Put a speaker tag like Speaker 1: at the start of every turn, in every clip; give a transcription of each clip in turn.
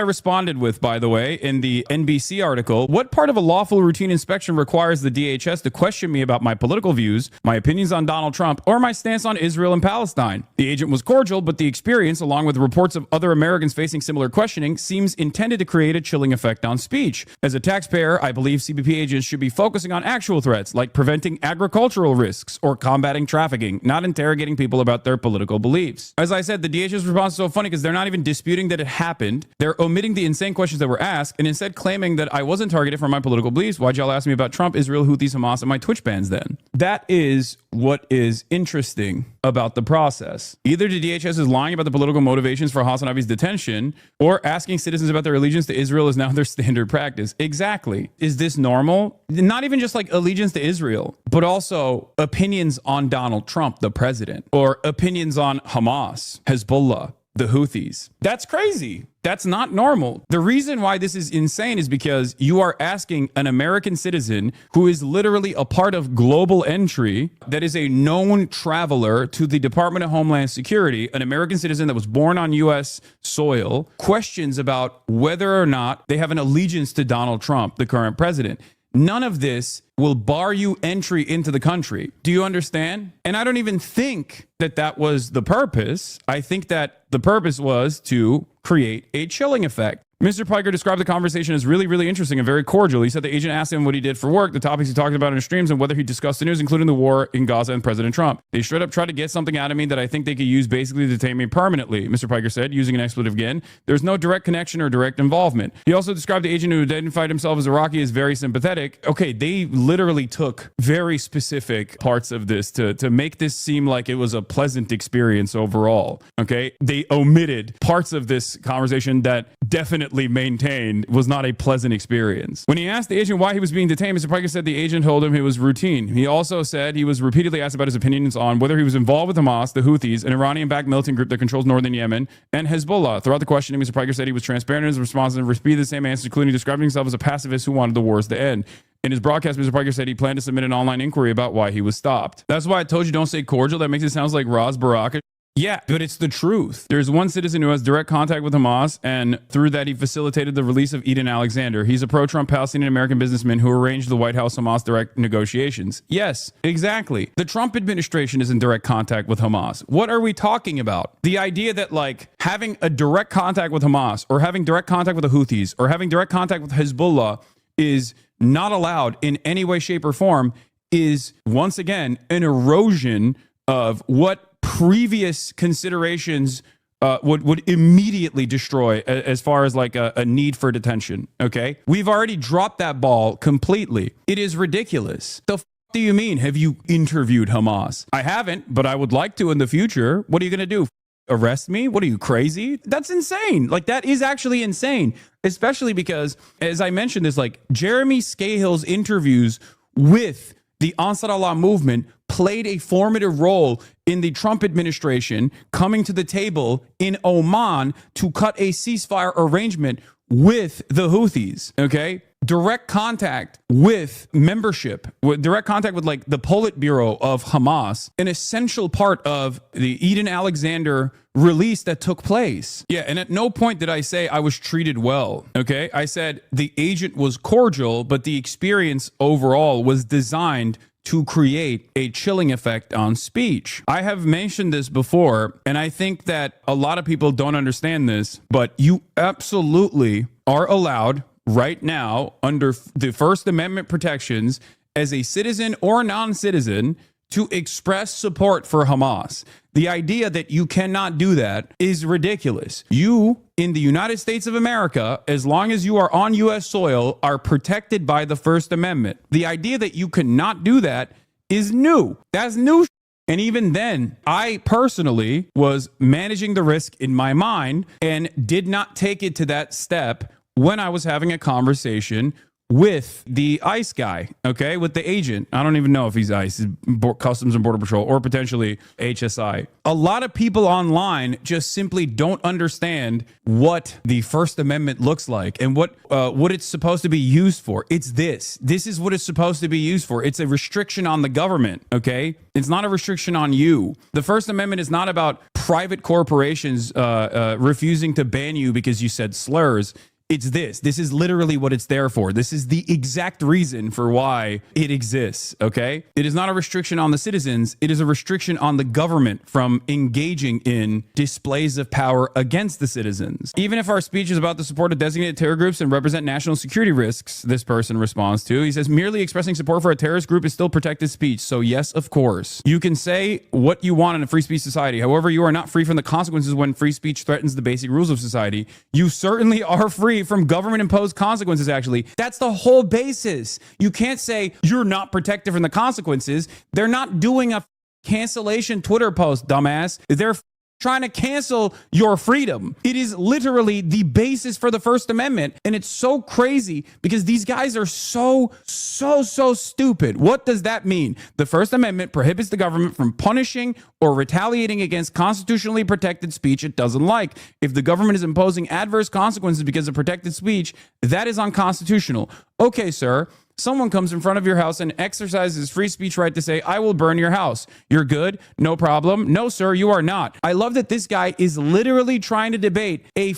Speaker 1: I responded with, by the way, in the NBC article, what part of a lawful routine inspection requires the DHS to question me about my political views, my opinions on Donald Trump, or my stance on Israel and Palestine? The agent was cordial, but the experience, along with reports of other Americans facing similar questioning, seems intended to create a chilling effect on speech. As a taxpayer, I believe CBP agents should be focusing on actual threats, like preventing agricultural risks or combating trafficking, not interrogating people about their political beliefs. As I said, the DHS response is so funny because they're not even disputing that it happened. They're omitting the insane questions that were asked and instead claiming that I wasn't targeted for my political beliefs. Why'd y'all ask me about Trump, Israel, Houthis, Hamas, and my Twitch bans then? That is what is interesting about the process. Either the DHS is lying about the political motivations for Hasanabi's detention, or asking citizens about their allegiance to Israel is now their standard practice. Exactly. Is this normal? Not even just like allegiance to Israel, but also opinions on Donald Trump, the president, or opinions on Hamas, Hezbollah, the Houthis. That's crazy. That's not normal. The reason why this is insane is because you are asking an American citizen who is literally a part of global entry, that is a known traveler to the Department of Homeland Security, an American citizen that was born on U.S. soil, questions about whether or not they have an allegiance to Donald Trump, the current president. None of this will bar you entry into the country. Do you understand? And I don't even think that that was the purpose. I think that the purpose was to create a chilling effect. Mr. Piker described the conversation as really, really interesting and very cordial. He said the agent asked him what he did for work, the topics he talked about in his streams, and whether he discussed the news, including the war in Gaza and President Trump. They straight up tried to get something out of me that I think they could use basically to detain me permanently, Mr. Piker said, using an expletive again. There's no direct connection or direct involvement. He also described the agent who identified himself as Iraqi as very sympathetic. Okay, they literally took very specific parts of this to make this seem like it was a pleasant experience overall. Okay, they omitted parts of this conversation that definitely maintained was not a pleasant experience. When he asked the agent why he was being detained, Mr. Piker said the agent told him it was routine. He also said he was repeatedly asked about his opinions on whether he was involved with Hamas, the Houthis, an Iranian-backed militant group that controls northern Yemen, and Hezbollah. Throughout the questioning, Mr. Piker said he was transparent in his responses and repeated the same answers, including describing himself as a pacifist who wanted the wars to end. In his broadcast, Mr. Piker said he planned to submit an online inquiry about why he was stopped. That's why I told you don't say cordial. That makes it sound like Ras Baraka. Yeah, but it's the truth. There's one citizen who has direct contact with Hamas, and through that, he facilitated the release of Eden Alexander. He's a pro-Trump Palestinian American businessman who arranged the White House-Hamas direct negotiations. Yes, exactly. The Trump administration is in direct contact with Hamas. What are we talking about? The idea that, like, having a direct contact with Hamas, or having direct contact with the Houthis, or having direct contact with Hezbollah is not allowed in any way, shape, or form is, once again, an erosion of what previous considerations would immediately destroy as far as like a need for detention. Okay, we've already dropped that ball completely. It is ridiculous. The f do you mean? Have you interviewed Hamas? I haven't, but I would like to in the future. What are you going to do? Arrest me? What are you, crazy? That's insane. Like, that is actually insane, especially because, as I mentioned, this, like, Jeremy Scahill's interviews with the Ansar Allah movement played a formative role in the Trump administration coming to the table in Oman to cut a ceasefire arrangement with the Houthis, okay? Direct contact with membership, direct contact with like the Politburo of Hamas, an essential part of the Eden Alexander release that took place. Yeah, and at no point did I say I was treated well, okay? I said the agent was cordial, but the experience overall was designed to create a chilling effect on speech. I have mentioned this before, and I think that a lot of people don't understand this, but you absolutely are allowed right now under the First Amendment protections as a citizen or non-citizen to express support for Hamas. The idea that you cannot do that is ridiculous. You, in the United States of America, as long as you are on U.S. soil, are protected by the First Amendment. The idea that you cannot do that is new. That's new. And even then, I personally was managing the risk in my mind and did not take it to that step when I was having a conversation with the ICE guy, okay, with the agent. I don't even know if he's ICE, Customs and Border Patrol, or potentially HSI. A lot of people online just simply don't understand what the First Amendment looks like and what it's supposed to be used for. It's this. This is what it's supposed to be used for. It's a restriction on the government, okay? It's not a restriction on you. The First Amendment is not about private corporations refusing to ban you because you said slurs. It's this. This is literally what it's there for. This is the exact reason for why it exists, okay? It is not a restriction on the citizens. It is a restriction on the government from engaging in displays of power against the citizens. Even if our speech is about the support of designated terror groups and represent national security risks, this person responds to, he says, merely expressing support for a terrorist group is still protected speech. So yes, of course. You can say what you want in a free speech society. However, you are not free from the consequences when free speech threatens the basic rules of society. You certainly are free from government imposed consequences. Actually, that's the whole basis. You can't say you're not protected from the consequences. They're not doing a cancellation Twitter post, dumbass. They're trying to cancel your freedom. It is literally the basis for the First Amendment. And it's so crazy because these guys are so stupid. What does that mean? The First Amendment prohibits the government from punishing or retaliating against constitutionally protected speech it doesn't like. If the government is imposing adverse consequences because of protected speech, that is unconstitutional. Okay, sir. Someone comes in front of your house and exercises free speech right to say, I will burn your house. You're good? No problem. No, sir, you are not. I love that this guy is literally trying to debate a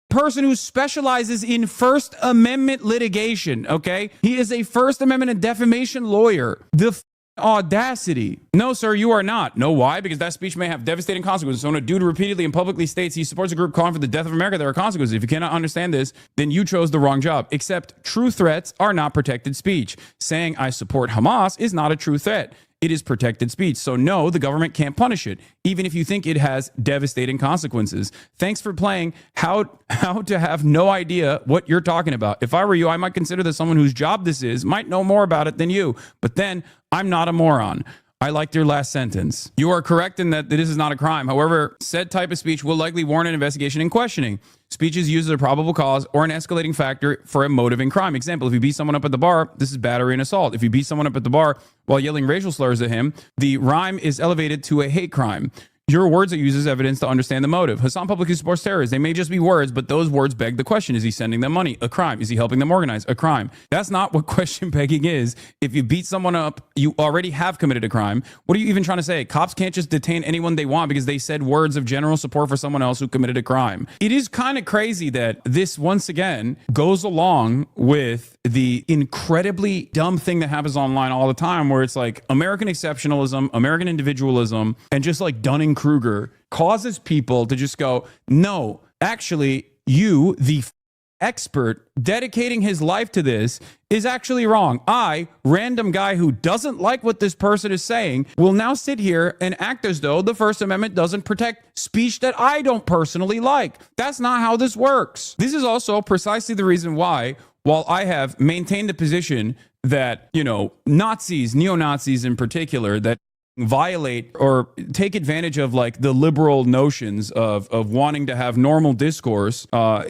Speaker 1: person who specializes in First Amendment litigation, okay? He is a First Amendment and defamation lawyer. The audacity. No, sir, you are not. No, why? Because that speech may have devastating consequences. So when a dude repeatedly and publicly states he supports a group calling for the death of America, there are consequences. If you cannot understand this, then you chose the wrong job. Except true threats are not protected speech. Saying I support Hamas is not a true threat. It is protected speech. So no, the government can't punish it, even if you think it has devastating consequences. Thanks for playing how to have no idea what you're talking about. If I were you, I might consider that someone whose job this is might know more about it than you. But then I'm not a moron. I liked your last sentence. You are correct in that this is not a crime. However, said type of speech will likely warrant an investigation and questioning. Speech is used as a probable cause or an escalating factor for a motive in crime. Example, if you beat someone up at the bar, this is battery and assault. If you beat someone up at the bar while yelling racial slurs at him, the rhyme is elevated to a hate crime. Your words are used as evidence to understand the motive. Hassan publicly supports terrorists. They may just be words, but those words beg the question. Is he sending them money? A crime. Is he helping them organize? A crime. That's not what question begging is. If you beat someone up, you already have committed a crime. What are you even trying to say? Cops can't just detain anyone they want because they said words of general support for someone else who committed a crime. It is kind of crazy that this, once again, goes along with the incredibly dumb thing that happens online all the time where it's like American exceptionalism, American individualism, and just like Dunning-Kruger causes people to just go, no, actually, you, the expert dedicating his life to this, is actually wrong. I, random guy who doesn't like what this person is saying, will now sit here and act as though the First Amendment doesn't protect speech that I don't personally like. That's not how this works. This is also precisely the reason why, while I have maintained the position that, Nazis, neo-Nazis in particular, that violate or take advantage of like the liberal notions of wanting to have normal discourse,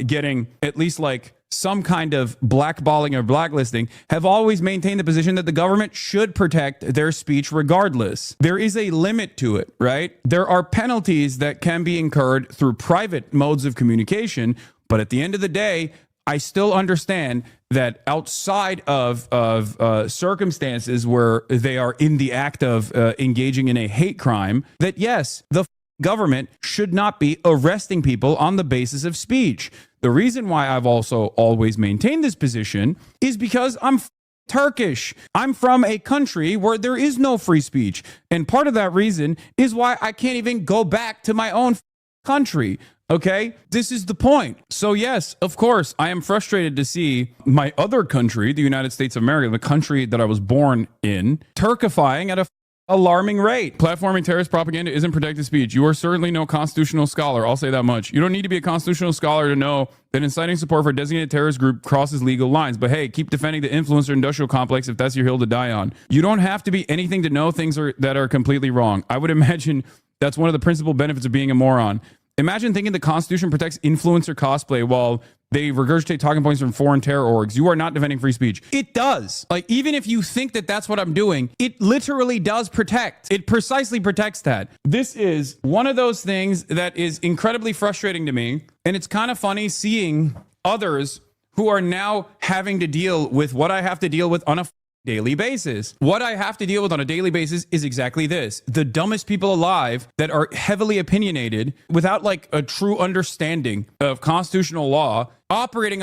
Speaker 1: getting at least like some kind of blackballing or blacklisting, have always maintained the position that the government should protect their speech regardless. There is a limit to it, right? There are penalties that can be incurred through private modes of communication, but at the end of the day, I still understand that outside of circumstances where they are in the act of engaging in a hate crime, that yes, the government should not be arresting people on the basis of speech. The reason why I've also always maintained this position is because I'm Turkish. I'm from a country where there is no free speech. And part of that reason is why I can't even go back to my own country. Okay, this is the point. So yes, of course, I am frustrated to see my other country, the United States of America, the country that I was born in, Turkifying at a alarming rate. Platforming terrorist propaganda isn't protected speech. You are certainly no constitutional scholar. I'll say that much. You don't need to be a constitutional scholar to know that inciting support for a designated terrorist group crosses legal lines. But hey, keep defending the influencer industrial complex if that's your hill to die on. You don't have to be anything to know things that are completely wrong. I would imagine that's one of the principal benefits of being a moron. Imagine thinking the Constitution protects influencer cosplay while they regurgitate talking points from foreign terror orgs. You are not defending free speech. It does. Like, even if you think that that's what I'm doing, it literally does protect. It precisely protects that. This is one of those things that is incredibly frustrating to me. And it's kind of funny seeing others who are now having to deal with what I have to deal with on a daily basis. What I have to deal with on a daily basis is exactly this: the dumbest people alive that are heavily opinionated without like a true understanding of constitutional law operating